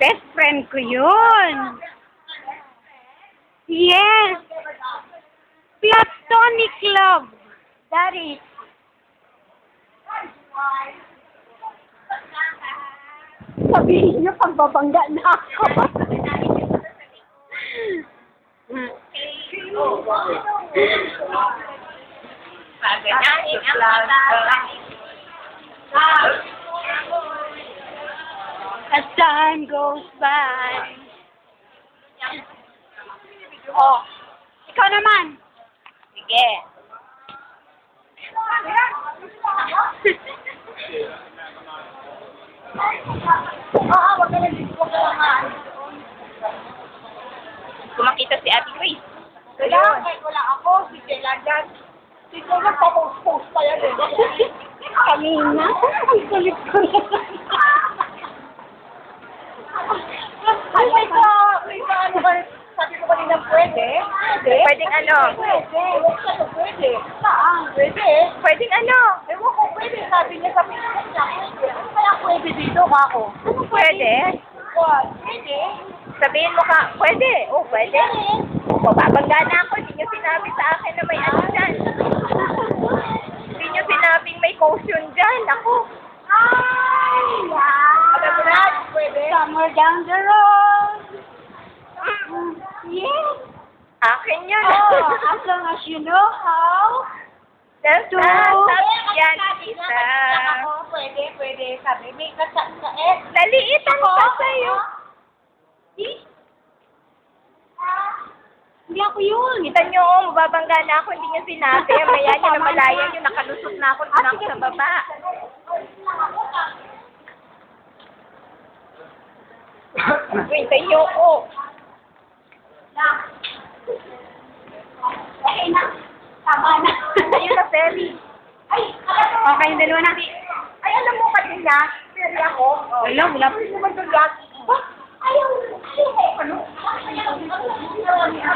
Best friend ko yun. Yes. Platonic love. That is. Sabihin niyo, pagbabangga na ako. As time goes by. Oh, ikaw naman. Sige. Wag ka na. Kumakita si Ate Grace. Wala, kahit wala ako, si Jella dyan. Si Jella pa-post pa yan eh. Kanina. Ang kulit ko na. Ay, may ka, ano ba, sabi ko kanina pwede? Pwede? Pwedeng ano? Pwede. Saan? Pwede. Pwedeng ano? Ewan ko pwede, sabi niya sa Facebook niya, pwede. Ano kaya pwede dito, kako? Ano pwede? Pwede. Sabihin mo ka, pwede. Oh, pwede. Mababangga na ako. Hindi nyo sinabi sa akin na may ano dyan. Hindi nyo sinabing may caution dyan. Ako. Ay! Alam mo na, pwede. Somewhere down the road. Yes. Akin yun. Oh, as long as you know how. Yes, to yan isa. Ako, pwede. Sabi, may kasa eh. Naliitan pa sa'yo. Hindi ako yun. Kita nyo, oh, mababangga na ako. Hindi nyo sinabi. Maya nyo na malaya nyo. Nakalusot na ako. Doon ako sa baba. Hintay nyo, oh. Okay na. Tama na. Ayun na, Ferry. Ay, alam mo. Okay, yung dalawa na. Ay, alam mo kanina. Ferry ako. Wala, wala. Ayaw. Ayaw. Ano?